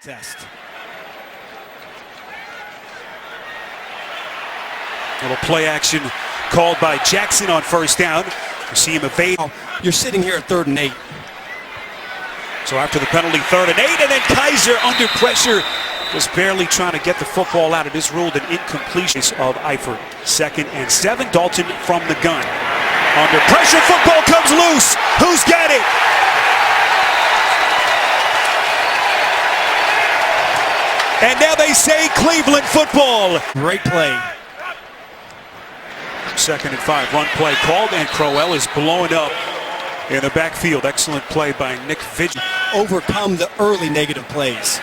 Test. Little play action called by Jackson on first down. You see him evade. You're sitting here at 3rd and 8. So after the penalty, 3rd and 8, and then Kaiser under pressure, just barely trying to get the football out. It is ruled an incompletion of Eifert. 2nd and 7, Dalton from the gun. Under pressure, football comes loose. Who's got it? And now they say Cleveland football. Great play. 2nd and 5, run play called, and Crowell is blowing up in the backfield. Excellent play by Nick Vigil. Overcome the early negative plays.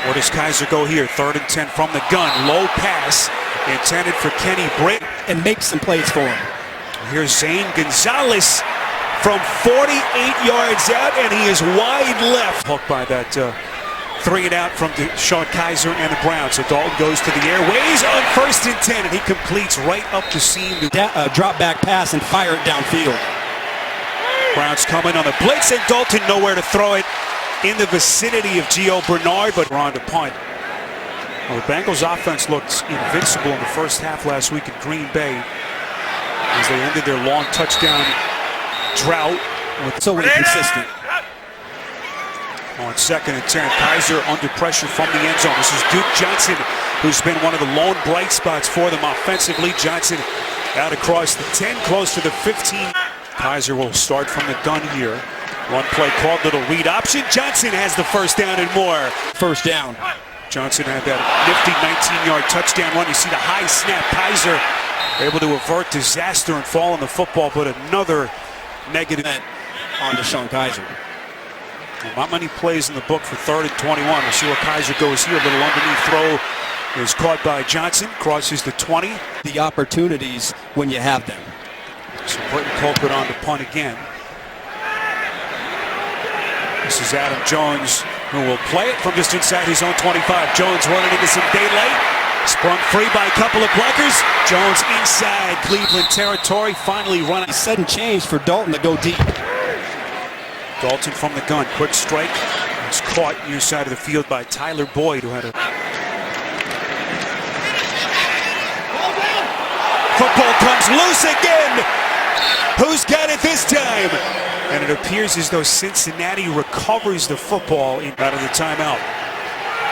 Where does Kaiser go here? 3rd and 10 from the gun. Low pass intended for Kenny Britt. And make some plays for him. Here's Zane Gonzalez from 48 yards out, and he is wide left. Hooked by that 3 and out from Sean Kaiser and the Browns. So Dalton goes to the airways on 1st and 10, and he completes right up the seam. Drop back pass and fire it downfield. Browns coming on the blitz, and Dalton nowhere to throw it in the vicinity of Gio Bernard, but we're on to punt. Well, the Bengals offense looked invincible in the first half last week in Green Bay as they ended their long touchdown drought. So inconsistent. On 2nd and 10, Kaiser under pressure from the end zone. This is Duke Johnson, who's been one of the lone bright spots for them offensively. Johnson out across the 10, close to the 15. Kaiser will start from the gun here. Run play called, little read option. Johnson has the first down and more. First down. Johnson had that nifty 19-yard touchdown run. You see the high snap. Kaiser able to avert disaster and fall on the football, but another negative on to Sean Kaiser. Well, not many plays in the book for 3rd and 21. We'll see where Kaiser goes here. A little underneath throw is caught by Johnson. Crosses the 20. The opportunities when you have them. So Britton Colquitt on the punt again. This is Adam Jones, who will play it from just inside his own 25. Jones running into some daylight. Sprung free by a couple of blockers. Jones inside Cleveland territory. Finally running. Sudden change for Dalton to go deep. Dalton from the gun. Quick strike. It's caught near side of the field by Tyler Boyd, who had a... Football comes loose again. Who's got it this time? And it appears as though Cincinnati recovers the football out of the timeout.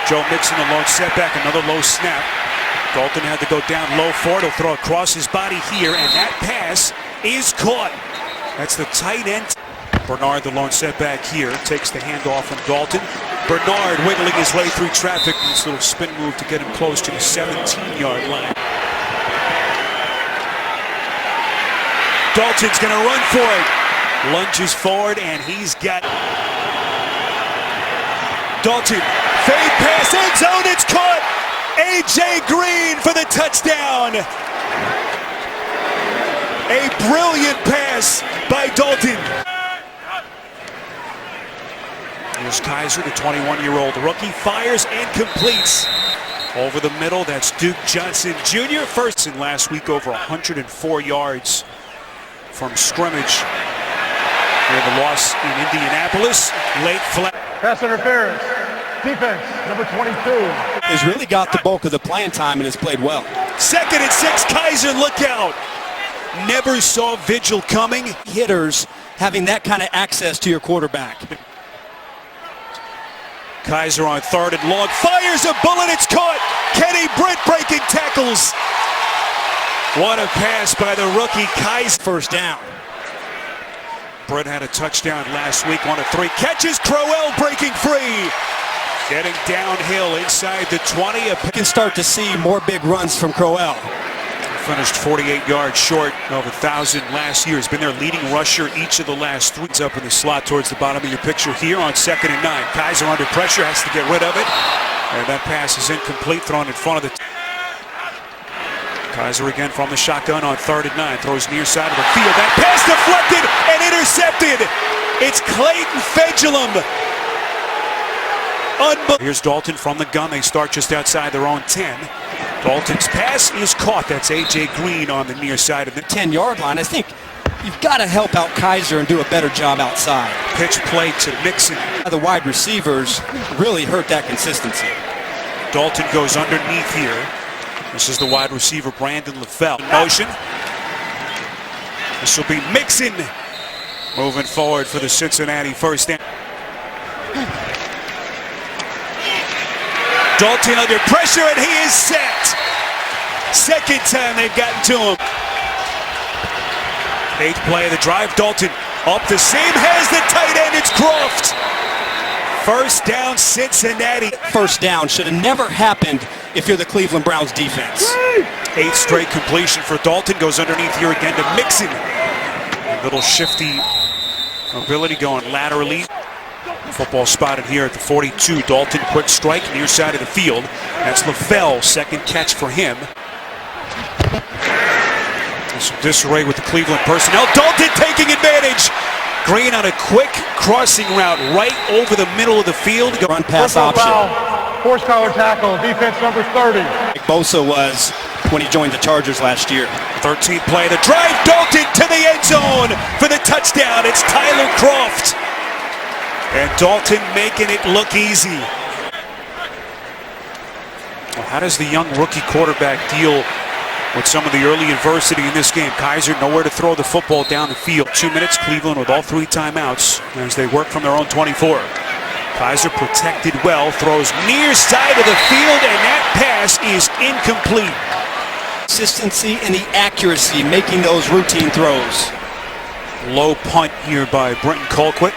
Joe Mixon, a lone setback, another low snap. Dalton had to go down low for it. He'll throw across his body here, and that pass is caught. That's the tight end. Bernard, the lone setback here, takes the handoff from Dalton. Bernard wiggling his way through traffic. This little spin move to get him close to the 17-yard line. Dalton's going to run for it. Lunges forward, and he's got Dalton. Fade pass, end zone, it's caught. A.J. Green for the touchdown. A brilliant pass by Dalton. Here's Kaiser, the 21-year-old rookie, fires and completes. Over the middle, that's Duke Johnson Jr. First in last week, over 104 yards from scrimmage. We have a loss in Indianapolis. Late flat. Pass interference. Defense, number 22. Has really got the bulk of the playing time and has played well. 2nd and 6, Kaiser, look out. Never saw Vigil coming. Hitters having that kind of access to your quarterback. Kaiser on 3rd and long. Fires a bullet, it's caught. Kenny Britt breaking tackles. What a pass by the rookie Kaiser. First down. Britt had a touchdown last week, 1 of 3 catches. Crowell breaking free. Getting downhill inside the 20. You can start to see more big runs from Crowell. Finished 48 yards short of 1,000 last year. He's been their leading rusher each of the last 3. Up in the slot towards the bottom of your picture here on 2nd and 9. Kaiser under pressure, has to get rid of it. And that pass is incomplete, thrown in front of the... Kaiser again from the shotgun on 3rd and 9. Throws near side of the field. That pass deflected and intercepted. It's Clayton Fedulum. Here's Dalton from the gun. They start just outside their own 10. Dalton's pass is caught. That's A.J. Green on the near side of the 10-yard line. I think You've got to help out Kaiser and do a better job outside. Pitch play to Mixon. The wide receivers really hurt that consistency. Dalton goes underneath here. This is the wide receiver, Brandon LaFell. Motion. This will be Mixon moving forward for the Cincinnati first down. Dalton under pressure, and he is set. Second time they've gotten to him. 8th play of the drive. Dalton up the seam, has the tight end. It's Croft. First down, Cincinnati. First down should have never happened if you're the Cleveland Browns defense. 8th straight completion for Dalton. Goes underneath here again to Mixon. A little shifty ability going laterally. Football spotted here at the 42. Dalton, quick strike, near side of the field. That's LaFell, second catch for him. Some disarray with the Cleveland personnel. Dalton taking advantage. Green on a quick crossing route right over the middle of the field. Run pass option. Horse collar tackle, defense number 30. Bosa was when he joined the Chargers last year. 13th play of the drive. Dalton to the end zone for the touchdown. It's Tyler Croft. And Dalton making it look easy. Well, how does the young rookie quarterback deal with some of the early adversity in this game? Kaiser nowhere to throw the football down the field. 2 minutes, Cleveland with all 3 timeouts as they work from their own 24. Kaiser protected well, throws near side of the field, and that pass is incomplete. Consistency and the accuracy making those routine throws. Low punt here by Brenton Colquitt.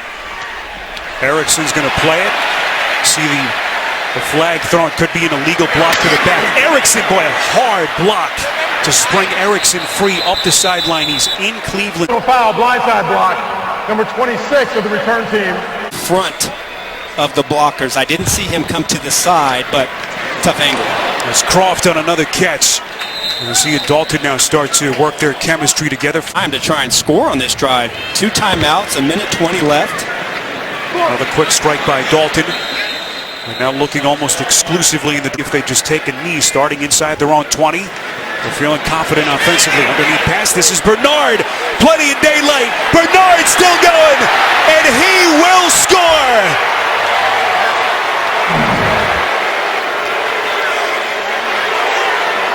Erickson's going to play it. See the flag thrown. Could be an illegal block to the back. Erickson, boy, a hard block to spring Erickson free up the sideline. He's in Cleveland. Foul, blindside block, number 26 of the return team. Front of the blockers. I didn't see him come to the side, but tough angle. As Croft on another catch. You see Dalton now start to work their chemistry together. Time to try and score on this drive. 2 timeouts, 1:20 left. Another quick strike by Dalton. And now looking almost exclusively in the if they just take a knee starting inside their own 20. They're feeling confident offensively. Underneath pass, this is Bernard. Plenty of daylight. Bernard still going. And he will score.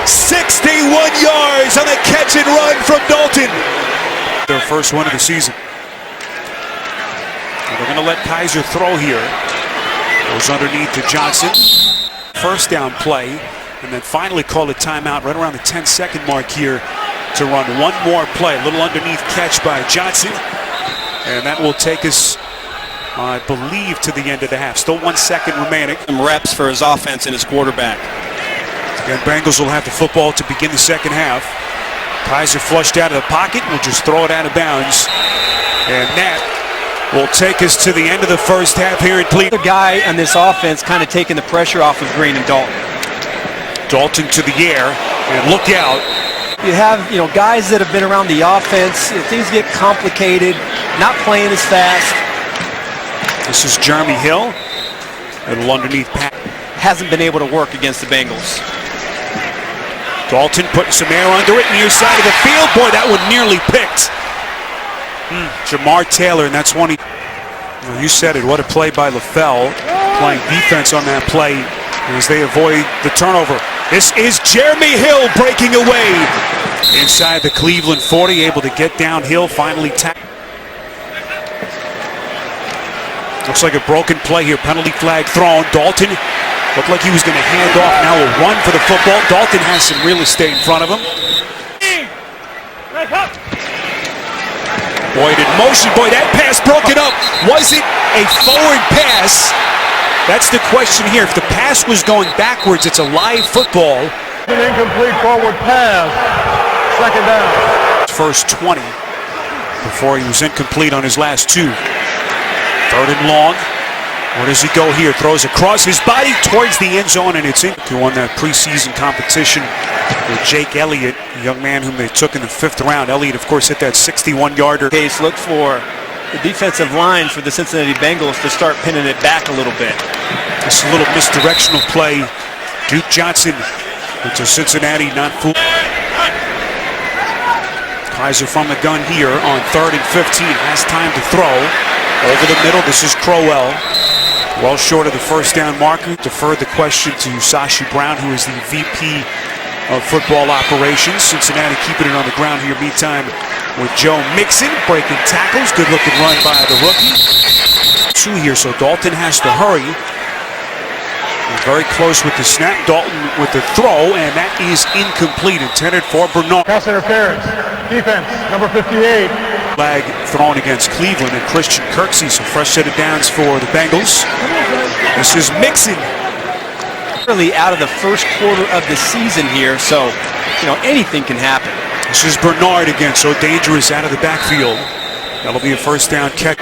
"61 yards on a catch and run from Dalton." Their first one of the season. And they're going to let Kaiser throw here. Goes underneath to Johnson. First down play. And then finally call a timeout right around the 10-second mark here to run one more play. A little underneath catch by Johnson. And that will take us, I believe, to the end of the half. Still 1 second remaining. Some reps for his offense and his quarterback. Again, Bengals will have the football to begin the second half. Kaiser flushed out of the pocket. Will just throw it out of bounds. And that will take us to the end of the first half here in Cleveland. The guy on this offense kind of taking the pressure off of Green and Dalton. Dalton to the air, and look out. You have, guys that have been around the offense. Things get complicated, not playing as fast. This is Jeremy Hill. A little underneath pass. Hasn't been able to work against the Bengals. Dalton putting some air under it, near side of the field. Boy, that one nearly picked. Jamar Taylor, and that's one he... Well, you said it, what a play by LaFell. Playing defense on that play as they avoid the turnover. This is Jeremy Hill breaking away. Inside the Cleveland 40, able to get downhill, finally tackled. Looks like a broken play here, penalty flag thrown. Dalton looked like he was going to hand off, now a run for the football. Dalton has some real estate in front of him. Boyd in motion. Boy, that pass broken up. Was it a forward pass? That's the question here. If the pass was going backwards, it's a live football. An incomplete forward pass. Second down. First 20 before he was incomplete on his last 2. 3rd and long. Where does he go here? Throws across his body towards the end zone, and it's in. Who won that preseason competition with Jake Elliott, a young man whom they took in the 5th round. Elliott, of course, hit that 61-yarder. Case, look for the defensive line for the Cincinnati Bengals to start pinning it back a little bit. This a little misdirectional play. Duke Johnson into Cincinnati, not fool. Kaiser from the gun here on 3rd and 15. Has time to throw. Over the middle, this is Crowell. Well short of the first down marker. Deferred the question to Sashi Brown, who is the VP of football operations. Cincinnati keeping it on the ground here. Meantime, with Joe Mixon breaking tackles. Good looking run by the rookie. 2 here, so Dalton has to hurry. And very close with the snap. Dalton with the throw, and that is incomplete. Intended for Bernard. Pass interference. Defense, number 58. Flag thrown against Cleveland, and Christian Kirksey. So fresh set of downs for the Bengals. This is Mixon. Really out of the first quarter of the season here, so anything can happen. This is Bernard again, so dangerous out of the backfield. That'll be a first down catch.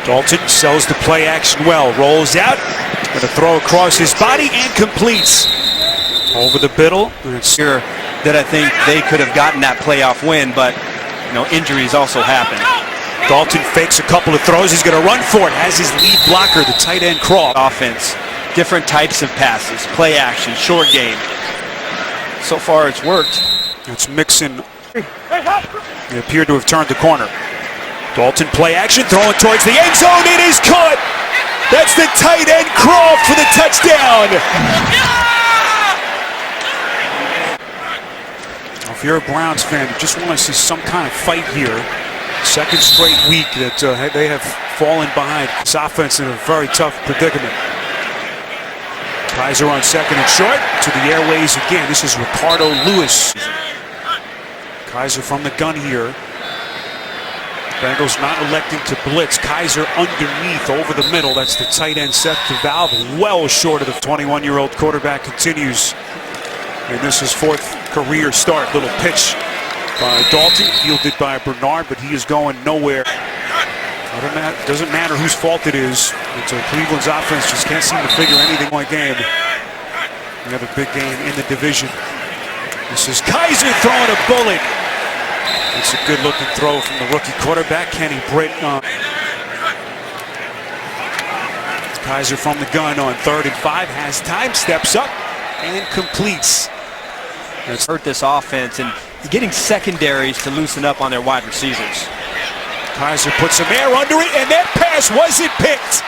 Dalton sells the play action well, rolls out, going to throw across his body and completes. Over the middle. It's here that I think they could have gotten that playoff win, but injuries also happen. Dalton fakes a couple of throws. He's going to run for it. Has his lead blocker, the tight end Croft. Offense, different types of passes, play action, short game. So far it's worked. It's Mixon. They appear to have turned the corner. Dalton play action, throwing towards the end zone. It is caught. That's the tight end Croft for the touchdown. If you're a Browns fan, you just want to see some kind of fight here. Second straight week that they have fallen behind. This offense in a very tough predicament. Kaiser on 2nd and short to the airways again. This is Ricardo Lewis. Kaiser from the gun here. Bengals not electing to blitz. Kaiser underneath over the middle. That's the tight end Seth DeValve. Well short of the 21-year-old quarterback continues. And this is 4th career start. Little pitch by Dalton, fielded by Bernard, but he is going nowhere. Doesn't matter whose fault it is. It's Cleveland's offense just can't seem to figure anything on game. We have a big game in the division. This is Kaiser throwing a bullet. It's a good-looking throw from the rookie quarterback, Kenny Britt. Kaiser from the gun on 3rd and 5, has time, steps up, and completes. It's hurt this offense and getting secondaries to loosen up on their wide receivers. Kaiser puts some air under it, and that pass wasn't picked.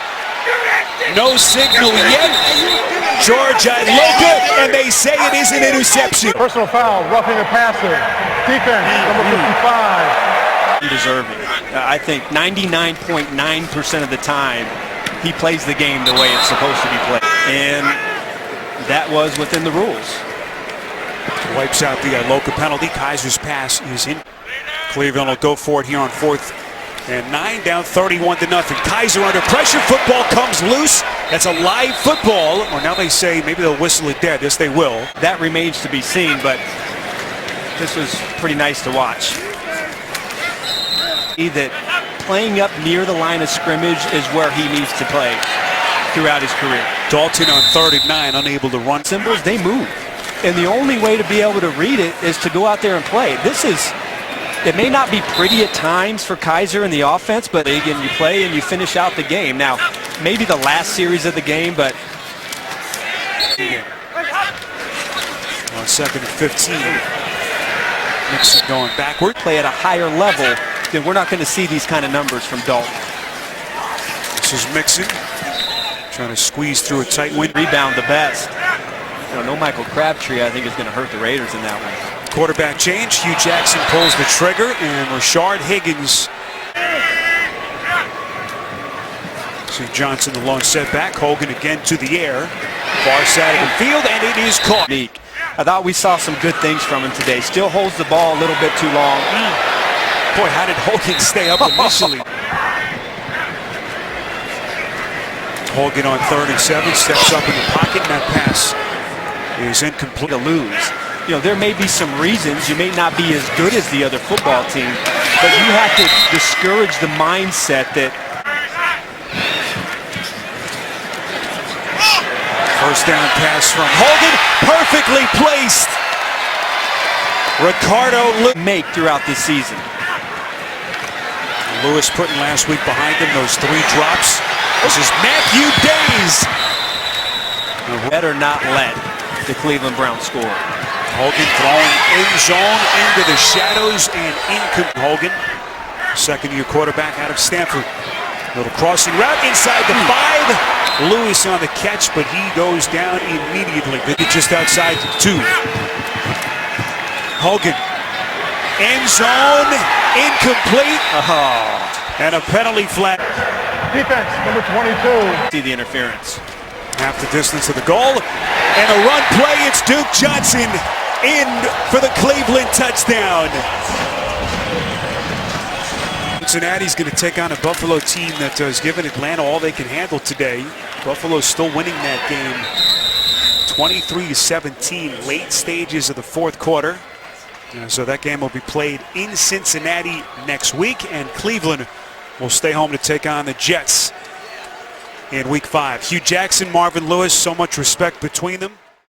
No signal yet. George Iloka, and they say it is an interception. Personal foul, roughing the passer. Defense, number 55. Deserving. I think 99.9% of the time, he plays the game the way it's supposed to be played. And that was within the rules. Wipes out the Iloka penalty. Kaiser's pass is in. Cleveland will go for it here on 4th and 9, down 31-0. Kaiser under pressure. Football comes loose. That's a live football. Or now they say maybe they'll whistle it dead. Yes, they will. That remains to be seen, but this was pretty nice to watch. That playing up near the line of scrimmage is where he needs to play throughout his career. Dalton on 3rd and 9, unable to run. Symbols, they move. And the only way to be able to read it is to go out there and play. It may not be pretty at times for Kaiser in the offense, but again, you play and you finish out the game. Now, maybe the last series of the game, but on 2nd and 15. Mixon going backward. Play at a higher level, then we're not going to see these kind of numbers from Dalton. This is Mixon trying to squeeze through a tight window. Rebound the best. No Michael Crabtree, I think, is going to hurt the Raiders in that one. Quarterback change. Hugh Jackson pulls the trigger, and Rashard Higgins. See Johnson, the long setback. Hogan again to the air. Far side of the field, and it is caught. I thought we saw some good things from him today. Still holds the ball a little bit too long. Boy, how did Hogan stay up initially? Hogan on 3rd and 7, steps up in the pocket, and that pass is incomplete. To lose. There may be some reasons you may not be as good as the other football team, but you have to discourage the mindset that first down pass from Hogan, perfectly placed. Ricardo make throughout this season. Lewis putting last week behind him, those 3 drops. This is Matthew Days. Better not let the Cleveland Browns score. Hogan throwing end zone into the shadows and incomplete. Hogan, second-year quarterback out of Stanford. Little crossing route inside the 5. Lewis on the catch, but he goes down immediately. Just outside the 2. Hogan, end zone, incomplete. And a penalty flag. Defense, number 22. See the interference. Half the distance to the goal. And a run play. It's Duke Johnson in for the Cleveland touchdown. Cincinnati's going to take on a Buffalo team that has given Atlanta all they can handle today. Buffalo's still winning that game 23-17, late stages of the fourth quarter. So that game will be played in Cincinnati next week, and Cleveland will stay home to take on the Jets in Week 5. Hugh Jackson, Marvin Lewis, so much respect between them.